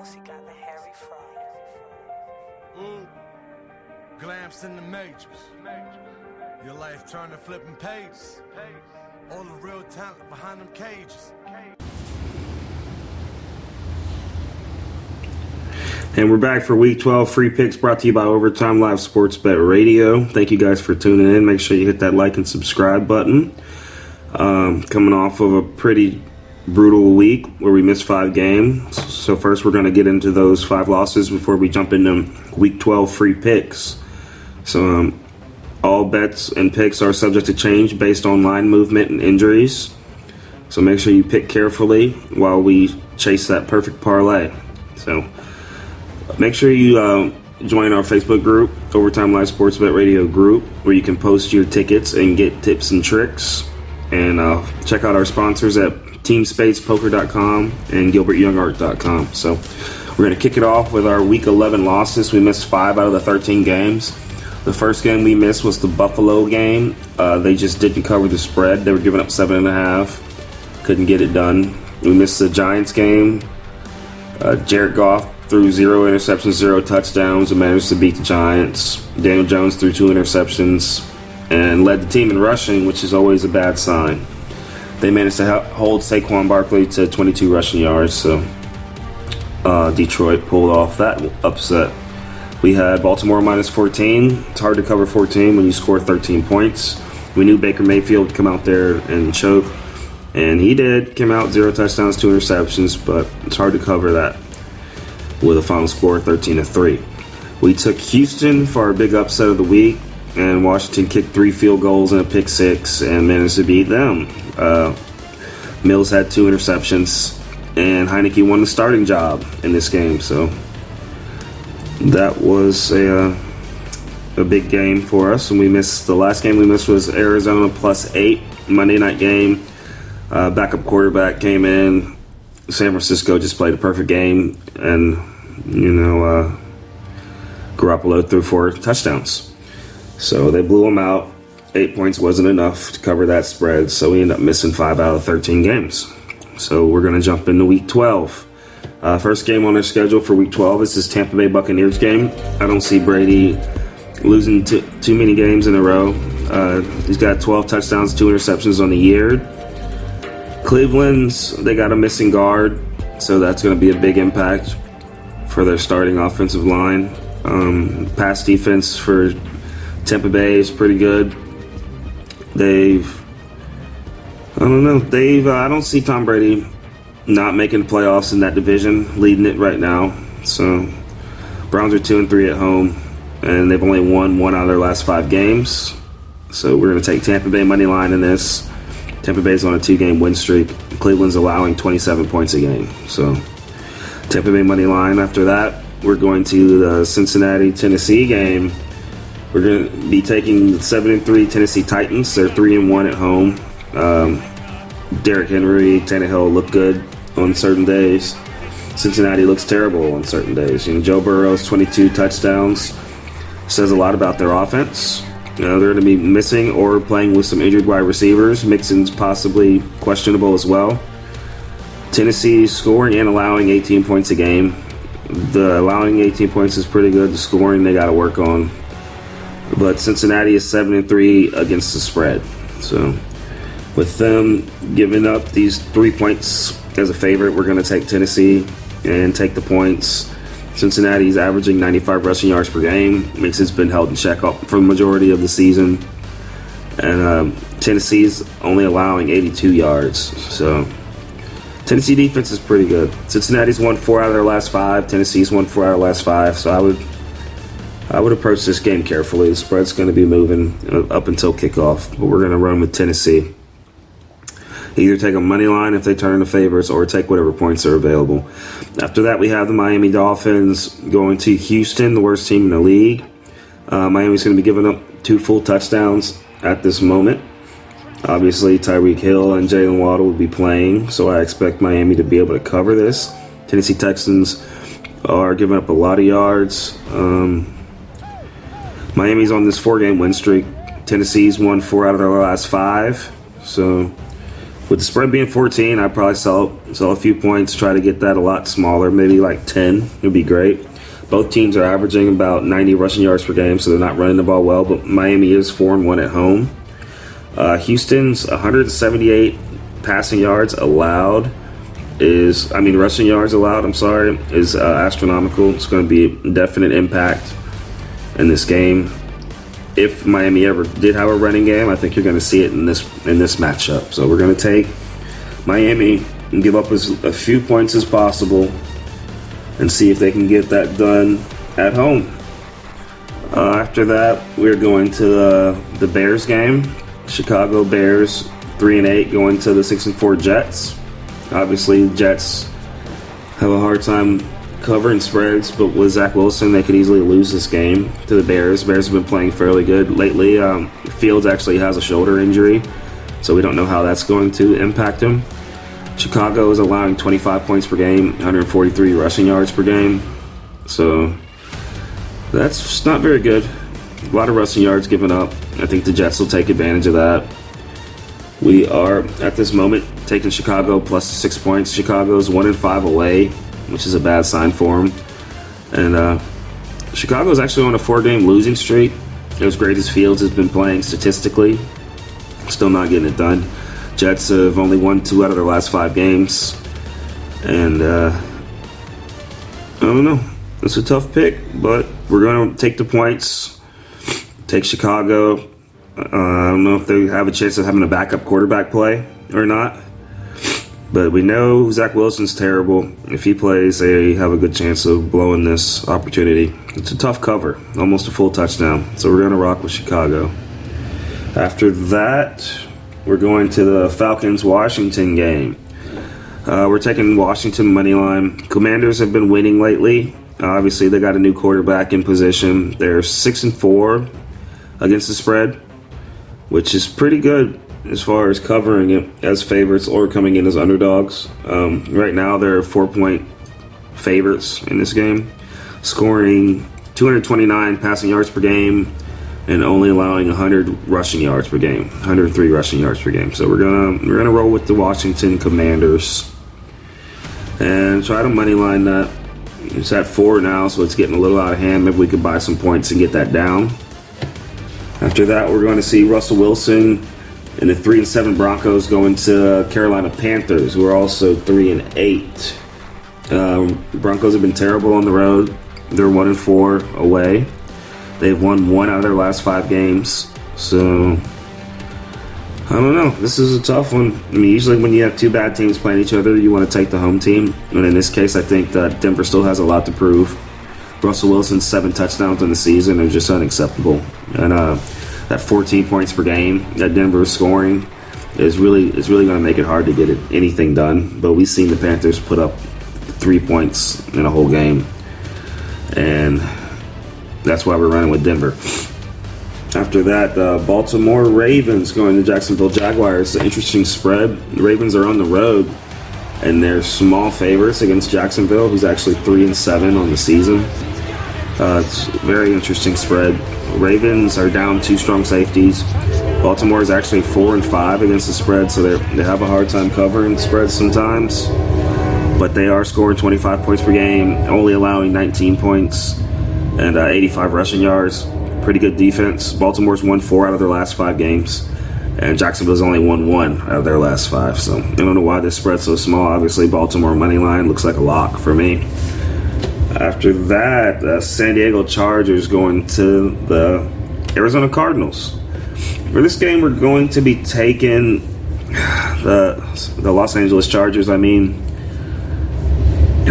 Boosie got the hairy fro. Glamps in the majors. Your life turned to flipping pages. All the real talent behind them cages. And we're back for Week 12 free picks brought to you by Overtime Live Sports Bet Radio. Thank you guys for tuning in. Make sure you hit that like and subscribe button. Coming off of a pretty brutal week where we missed 5 games. So first we're going to get into those 5 losses before we jump into Week 12 free picks. So all bets and picks are subject to change based on line movement and injuries. So make sure you pick carefully while we chase that perfect parlay. So make sure you join our Facebook group, Overtime Live Sports Bet Radio group, where you can post your tickets and get tips and tricks. And check out our sponsors at TeamSpadesPoker.com and GilbertYoungArt.com. So we're going to kick it off with our Week 11 losses. We missed 5 out of the 13 games. The first game we missed was the Buffalo game. They just didn't cover the spread. They were giving up 7.5. Couldn't get it done. We missed the Giants game. Jared Goff threw 0 interceptions, 0 touchdowns, and managed to beat the Giants. Daniel Jones threw 2 interceptions and led the team in rushing, which is always a bad sign. They managed to hold Saquon Barkley to 22 rushing yards, so Detroit pulled off that upset. We had Baltimore minus 14. It's hard to cover 14 when you score 13 points. We knew Baker Mayfield would come out there and choke, and he did. Came out 0 touchdowns, 2 interceptions, but it's hard to cover that with a final score of 13-3. We took Houston for our big upset of the week, and Washington kicked 3 field goals and a pick 6 and managed to beat them. Mills had 2 interceptions, and Heineke won the starting job in this game. So that was a big game for us. And we missed the last game we missed was Arizona +8 Monday night game. Backup quarterback came in. San Francisco just played a perfect game, and Garoppolo threw 4 touchdowns. So they blew them out. 8 points wasn't enough to cover that spread, so we ended up missing 5 out of 13 games. So we're going to jump into Week 12. First game on our schedule for Week 12 is this Tampa Bay Buccaneers game. I don't see Brady losing too many games in a row. He's got 12 touchdowns, 2 interceptions on the year. Cleveland's, they got a missing guard, so that's going to be a big impact for their starting offensive line. Pass defense for Tampa Bay is pretty good. I don't see Tom Brady not making the playoffs in that division, leading it right now. So Browns are 2-3 at home, and they've only won 1 out of their last 5 games. So we're going to take Tampa Bay money line in this. Tampa Bay's on a 2-game win streak. Cleveland's allowing 27 points a game. So Tampa Bay money line. After that, we're going to the Cincinnati-Tennessee game. We're going to be taking the 7-3 Tennessee Titans. They're 3-1 at home. Derrick Henry, Tannehill look good on certain days. Cincinnati looks terrible on certain days. Joe Burrow's 22 touchdowns says a lot about their offense. They're going to be missing or playing with some injured wide receivers. Mixon's possibly questionable as well. Tennessee scoring and allowing 18 points a game. The allowing 18 points is pretty good. The scoring they got to work on. But Cincinnati is 7-3 against the spread. So with them giving up these 3 points as a favorite, we're going to take Tennessee and take the points. Cincinnati's averaging 95 rushing yards per game. Mixon's been held in check for the majority of the season. And Tennessee's only allowing 82 yards. So Tennessee defense is pretty good. Cincinnati's won 4 out of their last 5. Tennessee's won 4 out of their last 5. So I would approach this game carefully. The spread's going to be moving up until kickoff, but we're going to run with Tennessee. Either take a money line if they turn into favorites or take whatever points are available. After that, we have the Miami Dolphins going to Houston, the worst team in the league. Miami's going to be giving up 2 full touchdowns at this moment. Obviously, Tyreek Hill and Jalen Waddle will be playing, so I expect Miami to be able to cover this. Tennessee Texans are giving up a lot of yards. Miami's on this 4-game win streak. Tennessee's won 4 out of their last 5. So With the spread being 14, I'd probably sell a few points, try to get that a lot smaller, maybe like 10 would be great. Both teams are averaging about 90 rushing yards per game, so they're not running the ball well, but Miami is 4-1 at home. Houston's 178 passing yards allowed rushing yards allowed, is astronomical. It's going to be a definite impact in this game. If Miami ever did have a running game, I think you're going to see it in this matchup. So we're going to take Miami and give up as a few points as possible and see if they can get that done at home. After that, we're going to the Bears game. Chicago Bears 3-8 going to the 6-4 Jets. Obviously, the Jets have a hard time covering spreads, but with Zach Wilson, they could easily lose this game to the Bears. Bears have been playing fairly good lately. Fields actually has a shoulder injury, so we don't know how that's going to impact him. Chicago is allowing 25 points per game, 143 rushing yards per game, so that's not very good. A lot of rushing yards given up. I think the Jets will take advantage of that. We are, at this moment, taking Chicago plus 6 points. Chicago's 1-5 away, which is a bad sign for them. And Chicago's actually on a 4-game losing streak. As great as Fields has been playing statistically, still not getting it done. Jets have only won 2 out of their last 5 games. And I don't know. It's a tough pick, but we're going to take the points. Take Chicago. I don't know if they have a chance of having a backup quarterback play or not. But we know Zach Wilson's terrible. If he plays, they have a good chance of blowing this opportunity. It's a tough cover, almost a full touchdown. So we're going to rock with Chicago. After that, we're going to the Falcons-Washington game. We're taking Washington money line. Commanders have been winning lately. Obviously, they got a new quarterback in position. They're 6-4 against the spread, which is pretty good as far as covering it as favorites or coming in as underdogs. Right now, they're 4-point favorites in this game, scoring 229 passing yards per game and only allowing 100 rushing yards per game, 103 rushing yards per game. So we're gonna roll with the Washington Commanders and try to money line that. It's at 4 now, so it's getting a little out of hand. Maybe we could buy some points and get that down. After that, we're going to see Russell Wilson and the 3-7 Broncos going to Carolina Panthers, who are also 3-8. Broncos have been terrible on the road. They're 1-4 away. They've won 1 out of their last 5 games. So I don't know. This is a tough one. I mean, usually when you have 2 bad teams playing each other, you want to take the home team. And in this case, I think that Denver still has a lot to prove. Russell Wilson's 7 touchdowns in the season are just unacceptable. And that 14 points per game that Denver is scoring is really going to make it hard to get anything done. But we've seen the Panthers put up 3 points in a whole game. And that's why we're running with Denver. After that, Baltimore Ravens going to Jacksonville Jaguars. An interesting spread. The Ravens are on the road, and they're small favorites against Jacksonville, who's actually 3-7 on the season. It's a very interesting spread. Ravens are down 2 strong safeties. Baltimore is actually 4-5 against the spread, so they have a hard time covering spreads sometimes. But they are scoring 25 points per game, only allowing 19 points and 85 rushing yards. Pretty good defense. Baltimore's won 4 out of their last 5 games, and Jacksonville's only won 1 out of their last 5. So I don't know why this spread's so small. Obviously, Baltimore money line looks like a lock for me. After that, San Diego Chargers going to the Arizona Cardinals. For this game, we're going to be taking the Los Angeles Chargers. And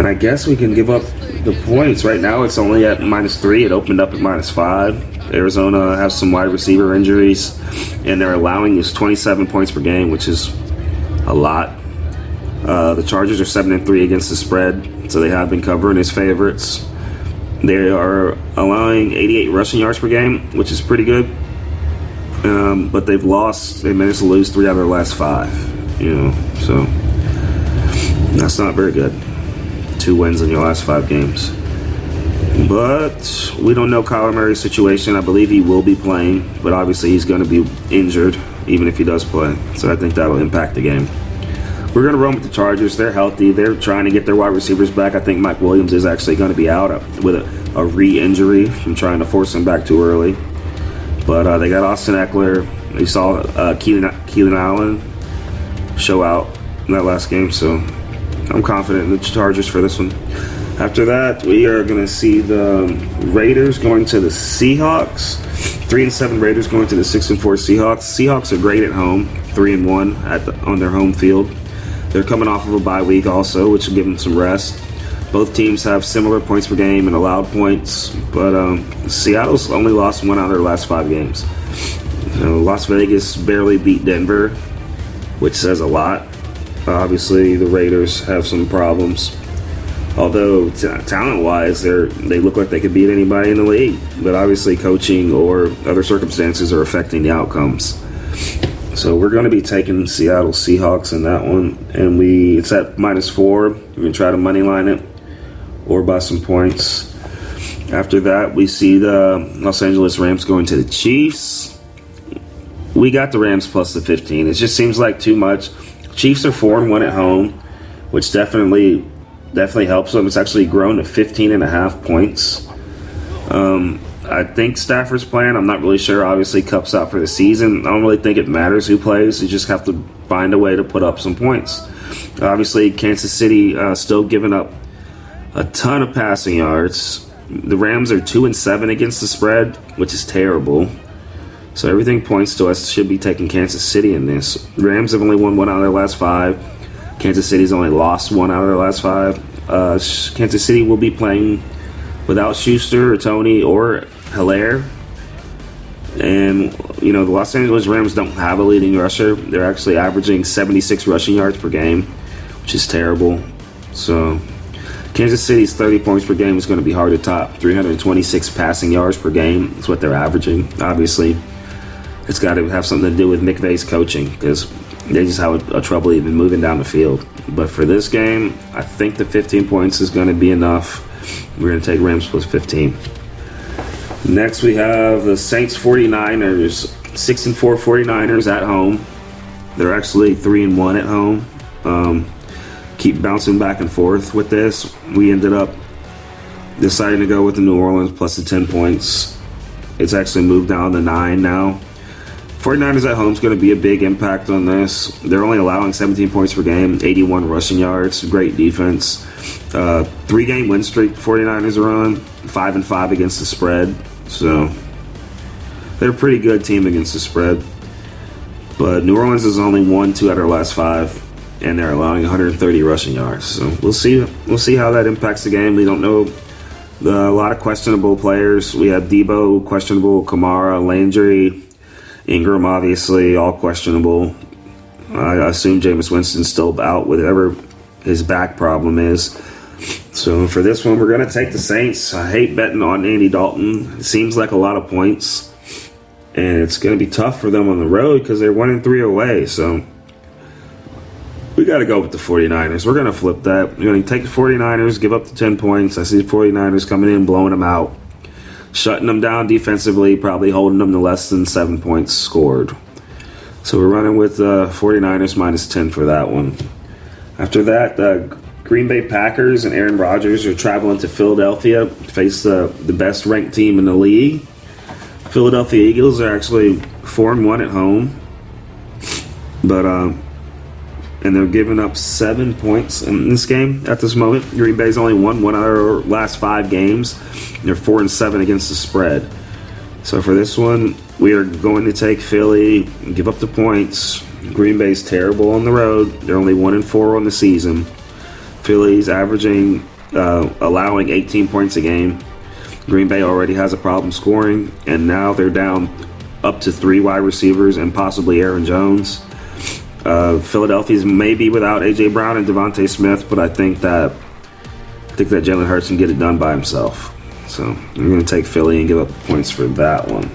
I guess we can give up the points. Right now, it's only at -3. It opened up at -5. Arizona has some wide receiver injuries, and they're allowing us 27 points per game, which is a lot. The Chargers are 7-3 against the spread, so they have been covering as favorites. They are allowing 88 rushing yards per game, which is pretty good. But they managed to lose 3 out of their last 5. So that's not very good. 2 wins in your last 5 games. But we don't know Kyler Murray's situation. I believe he will be playing, but obviously he's going to be injured even if he does play. So I think that will impact the game. We're going to run with the Chargers. They're healthy. They're trying to get their wide receivers back. I think Mike Williams is actually going to be out with a re-injury from trying to force him back too early. But they got Austin Eckler. You saw Keelan Allen show out in that last game, so I'm confident in the Chargers for this one. After that, we are going to see the Raiders going to the Seahawks. 3-7 Raiders going to the 6-4 Seahawks. Seahawks are great at home, 3-1 on their home field. They're coming off of a bye week also, which will give them some rest. Both teams have similar points per game and allowed points, but Seattle's only lost one out of their last 5 games. Las Vegas barely beat Denver, which says a lot. Obviously, the Raiders have some problems. Although talent-wise, they look like they could beat anybody in the league. But obviously, coaching or other circumstances are affecting the outcomes. So we're going to be taking Seattle Seahawks in that one. And it's at -4. We're going to try to money line it or by some points. After that, we see the Los Angeles Rams going to the Chiefs. We got the Rams plus the 15. It just seems like too much. Chiefs are 4-1 at home, which definitely helps them. It's actually grown to 15.5 points. I think Stafford's playing. I'm not really sure. Obviously, Cup's out for the season. I don't really think it matters who plays. You just have to find a way to put up some points. Obviously, Kansas City still giving up a ton of passing yards. The Rams are 2-7 against the spread, which is terrible. So everything points to us should be taking Kansas City in this. Rams have only won 1 out of their last 5. Kansas City's only lost 1 out of their last 5. Kansas City will be playing without Schuster or Tony or Hilaire. And, the Los Angeles Rams don't have a leading rusher. They're actually averaging 76 rushing yards per game, which is terrible. So Kansas City's 30 points per game is going to be hard to top. 326 passing yards per game is what they're averaging. Obviously, it's got to have something to do with McVay's coaching because they just have a trouble even moving down the field. But for this game, I think the 15 points is going to be enough. We're going to take Rams plus 15. Next, we have the Saints 49ers. 6-4 49ers at home. They're actually 3-1 at home. Keep bouncing back and forth with this. We ended up deciding to go with the New Orleans plus the 10 points. It's actually moved down to 9 now. 49ers at home is going to be a big impact on this. They're only allowing 17 points per game, 81 rushing yards, great defense. 3-game win streak 49ers are on, 5-5 against the spread. So they're a pretty good team against the spread. But New Orleans has only won 2 out of their last 5, and they're allowing 130 rushing yards. So we'll see how that impacts the game. We don't know. A lot of questionable players. We have Debo questionable, Kamara, Landry, Ingram, obviously, all questionable. I assume Jameis Winston's still out, whatever his back problem is. So for this one, we're going to take the Saints. I hate betting on Andy Dalton. It seems like a lot of points. And it's going to be tough for them on the road because they're 1-3 away. So we got to go with the 49ers. We're going to flip that. We're going to take the 49ers, give up the 10 points. I see the 49ers coming in, blowing them out. Shutting them down defensively, probably holding them to less than 7 points scored. So we're running with the 49ers minus 10 for that one. After that, the Green Bay Packers and Aaron Rodgers are traveling to Philadelphia to face the best ranked team in the league. Philadelphia Eagles are actually 4-1 at home. And they're giving up 7 points in this game at this moment. Green Bay's only won 1 out of their last 5 games. They're 4-7 against the spread. So for this one, we are going to take Philly and give up the points. Green Bay's terrible on the road. They're only 1-4 on the season. Philly's averaging, allowing 18 points a game. Green Bay already has a problem scoring, and now they're down up to 3 wide receivers and possibly Aaron Jones. Philadelphia's maybe without A.J. Brown and Devontae Smith, but I think that Jalen Hurts can get it done by himself. So I'm going to take Philly and give up points for that one.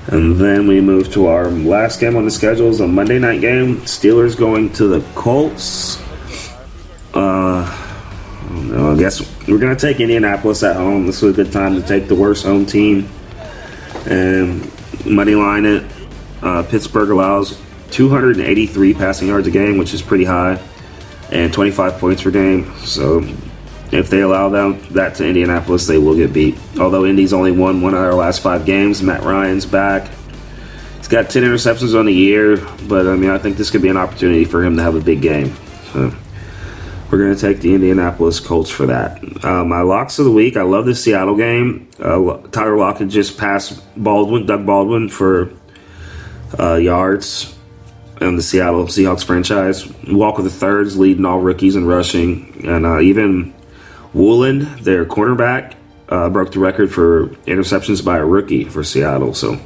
And then we move to our last game on the schedule. Is a Monday night game. Steelers going to the Colts. I guess we're going to take Indianapolis at home. This is a good time to take the worst home team and money line it. Pittsburgh allows 283 passing yards a game, which is pretty high, and 25 points per game. So if they allow that to Indianapolis, they will get beat. Although Indy's only won one out of their last 5 games. Matt Ryan's back. He's got 10 interceptions on the year, but I mean, I think this could be an opportunity for him to have a big game. So we're going to take the Indianapolis Colts for that. My locks of the week, I love the Seattle game. Tyler Lockett just passed Doug Baldwin for yards in the Seattle Seahawks franchise. Walker III is leading all rookies in rushing. And even Woolen, their cornerback, broke the record for interceptions by a rookie for Seattle. So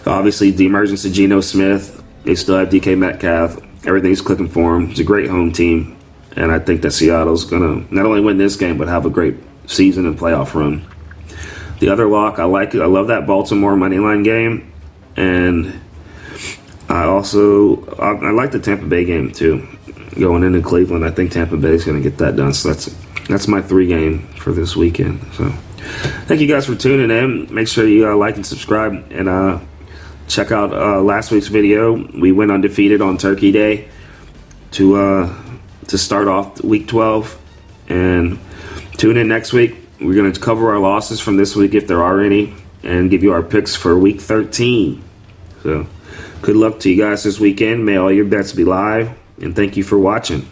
obviously the emergence of Geno Smith, they still have DK Metcalf. Everything's clicking for them. It's a great home team. And I think that Seattle's going to not only win this game, but have a great season and playoff run. The other lock, I like it. I love that Baltimore moneyline game. And I like the Tampa Bay game, too. Going into Cleveland, I think Tampa Bay is going to get that done. So that's my 3 game for this weekend. So thank you guys for tuning in. Make sure you like and subscribe. And check out last week's video. We went undefeated on Turkey Day to start off week 12, and tune in next week. We're going to cover our losses from this week if there are any, and give you our picks for week 13. So good luck to you guys this weekend. May all your bets be live, and thank you for watching.